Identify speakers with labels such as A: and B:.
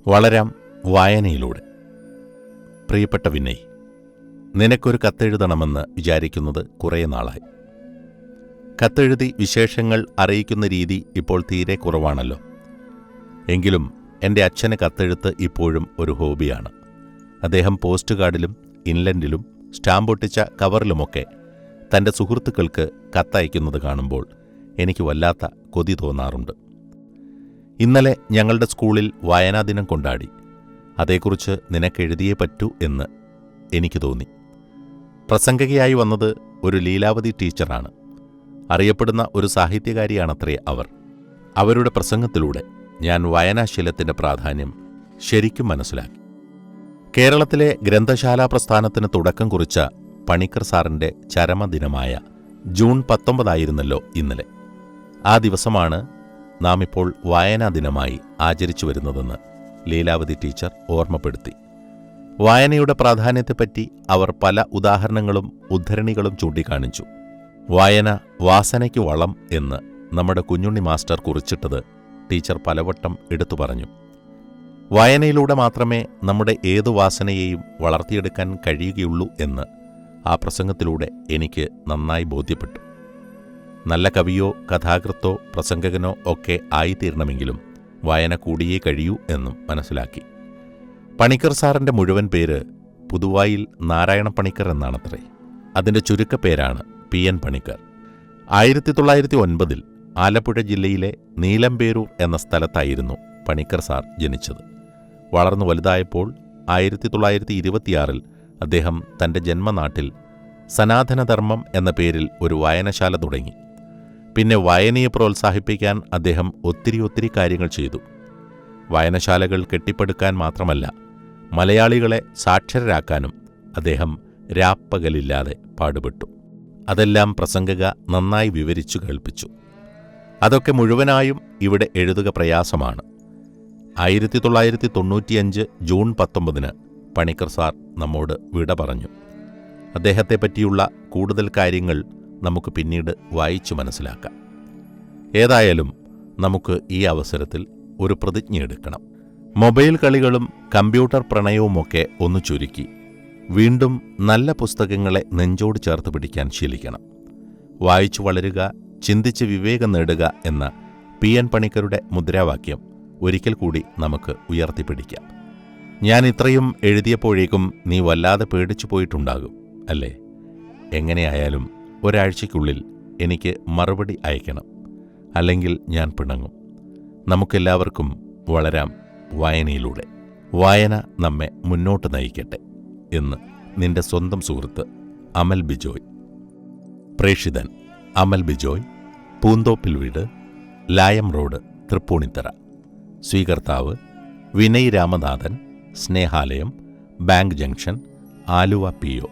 A: വളരാം വായനയിലൂടെ. പ്രിയപ്പെട്ട വിനയ്, നിനക്കൊരു കത്തെഴുതണമെന്ന് വിചാരിക്കുന്നത് കുറേ നാളായി. കത്തെഴുതി വിശേഷങ്ങൾ അറിയിക്കുന്ന രീതി ഇപ്പോൾ തീരെ കുറവാണല്ലോ. എങ്കിലും എൻ്റെ അച്ഛന് കത്തെഴുത്ത് ഇപ്പോഴും ഒരു ഹോബിയാണ്. അദ്ദേഹം പോസ്റ്റ് കാർഡിലും ഇൻലൻഡിലും സ്റ്റാമ്പൊട്ടിച്ച കവറിലുമൊക്കെ തൻ്റെ സുഹൃത്തുക്കൾക്ക് കത്തയക്കുന്നത് കാണുമ്പോൾ എനിക്ക് വല്ലാത്ത കൊതി തോന്നാറുണ്ട്. ഇന്നലെ ഞങ്ങളുടെ സ്കൂളിൽ വായനാ ദിനം കൊണ്ടാടി. അതേക്കുറിച്ച് നിനക്കെഴുതിയേ പറ്റൂ എന്ന് എനിക്ക് തോന്നി. പ്രസംഗകയായി വന്നത് ഒരു ലീലാവതി ടീച്ചറാണ്. അറിയപ്പെടുന്ന ഒരു സാഹിത്യകാരിയാണത്രേ അവർ. അവരുടെ പ്രസംഗത്തിലൂടെ ഞാൻ വായനാശീലത്തിൻ്റെ പ്രാധാന്യം ശരിക്കും മനസ്സിലാക്കി. കേരളത്തിലെ ഗ്രന്ഥശാലാ പ്രസ്ഥാനത്തിന് തുടക്കം കുറിച്ച പണിക്കർ സാറിൻ്റെ ചരമദിനമായ ജൂൺ 19 ആയിരുന്നല്ലോ ഇന്നലെ. ആ ദിവസമാണ് നാം ഇപ്പോൾ വായനാ ദിനമായി ആചരിച്ചു വരുന്നതെന്ന് ലീലാവതി ടീച്ചർ ഓർമ്മപ്പെടുത്തി. വായനയുടെ പ്രാധാന്യത്തെപ്പറ്റി അവർ പല ഉദാഹരണങ്ങളും ഉദ്ധരണികളും ചൂണ്ടിക്കാണിച്ചു. വായന വാസനയ്ക്ക് വളം എന്ന് നമ്മുടെ കുഞ്ഞുണ്ണി മാസ്റ്റർ കുറിച്ചിട്ടത് ടീച്ചർ പലവട്ടം എടുത്തു പറഞ്ഞു. വായനയിലൂടെ മാത്രമേ നമ്മുടെ ഏതു വാസനയെയും വളർത്തിയെടുക്കാൻ കഴിയുകയുള്ളൂ എന്ന് ആ പ്രസംഗത്തിലൂടെ എനിക്ക് നന്നായി ബോധ്യപ്പെട്ടു. നല്ല കവിയോ കഥാകൃത്തോ പ്രസംഗകനോ ഒക്കെ ആയിത്തീരണമെങ്കിലും വായന കൂടിയേ കഴിയൂ എന്നും മനസ്സിലാക്കി. പണിക്കർ സാറിൻ്റെ മുഴുവൻ പേര് പുതുവായിൽ നാരായണ പണിക്കർ എന്നാണത്രേ. അതിൻ്റെ ചുരുക്കപ്പേരാണ് PN പണിക്കർ. 1909 ആലപ്പുഴ ജില്ലയിലെ നീലമ്പേരൂർ എന്ന സ്ഥലത്തായിരുന്നു പണിക്കർ സാർ ജനിച്ചത്. വളർന്നു വലുതായപ്പോൾ 1926 അദ്ദേഹം തൻ്റെ ജന്മനാട്ടിൽ സനാതനധർമ്മം എന്ന പേരിൽ ഒരു വായനശാല തുടങ്ങി. പിന്നെ വായനയെ പ്രോത്സാഹിപ്പിക്കാൻ അദ്ദേഹം ഒത്തിരി കാര്യങ്ങൾ ചെയ്തു. വായനശാലകൾ കെട്ടിപ്പടുക്കാൻ മാത്രമല്ല, മലയാളികളെ സാക്ഷരരാക്കാനും അദ്ദേഹം രാപ്പകലില്ലാതെ പാടുപെട്ടു. അതെല്ലാം പ്രസംഗക നന്നായി വിവരിച്ചു കേൾപ്പിച്ചു. അതൊക്കെ മുഴുവനായും ഇവിടെ എഴുതുക പ്രയാസമാണ്. 1995 ജൂൺ 19 പണിക്കർ സാർ നമ്മോട് വിട പറഞ്ഞു. അദ്ദേഹത്തെപ്പറ്റിയുള്ള കൂടുതൽ കാര്യങ്ങൾ നമുക്ക് പിന്നീട് വായിച്ചു മനസ്സിലാക്കാം. ഏതായാലും നമുക്ക് ഈ അവസരത്തിൽ ഒരു പ്രതിജ്ഞയെടുക്കണം. മൊബൈൽ കളികളും കമ്പ്യൂട്ടർ പ്രണയവുമൊക്കെ ഒന്ന് ചുരുക്കി വീണ്ടും നല്ല പുസ്തകങ്ങളെ നെഞ്ചോട് ചേർത്ത് പിടിക്കാൻ ശീലിക്കണം. വായിച്ചു വളരുക, ചിന്തിച്ച് വിവേകം നേടുക എന്ന PN പണിക്കരുടെ മുദ്രാവാക്യം ഒരിക്കൽ കൂടി നമുക്ക് ഉയർത്തിപ്പിടിക്കാം. ഞാൻ ഇത്രയും എഴുതിയപ്പോഴേക്കും നീ വല്ലാതെ പേടിച്ചു പോയിട്ടുണ്ടാകും അല്ലേ? എങ്ങനെയായാലും ഒരാഴ്ചയ്ക്കുള്ളിൽ എനിക്ക് മറുപടി അയക്കണം, അല്ലെങ്കിൽ ഞാൻ പിണങ്ങും. നമുക്കെല്ലാവർക്കും വളരാം വായനയിലൂടെ. വായന നമ്മെ മുന്നോട്ട് നയിക്കട്ടെ എന്ന് നിന്റെ സ്വന്തം സുഹൃത്ത് അമൽ ബിജോയ്. പ്രേഷിതൻ അമൽ ബിജോയ്, പൂന്തോപ്പിൽ വീട്, ലായം റോഡ്, തൃപ്പൂണിത്തറ. സ്വീകർത്താവ് Vinay Ramanathan, Snehalayam, bank junction, Aluva PO.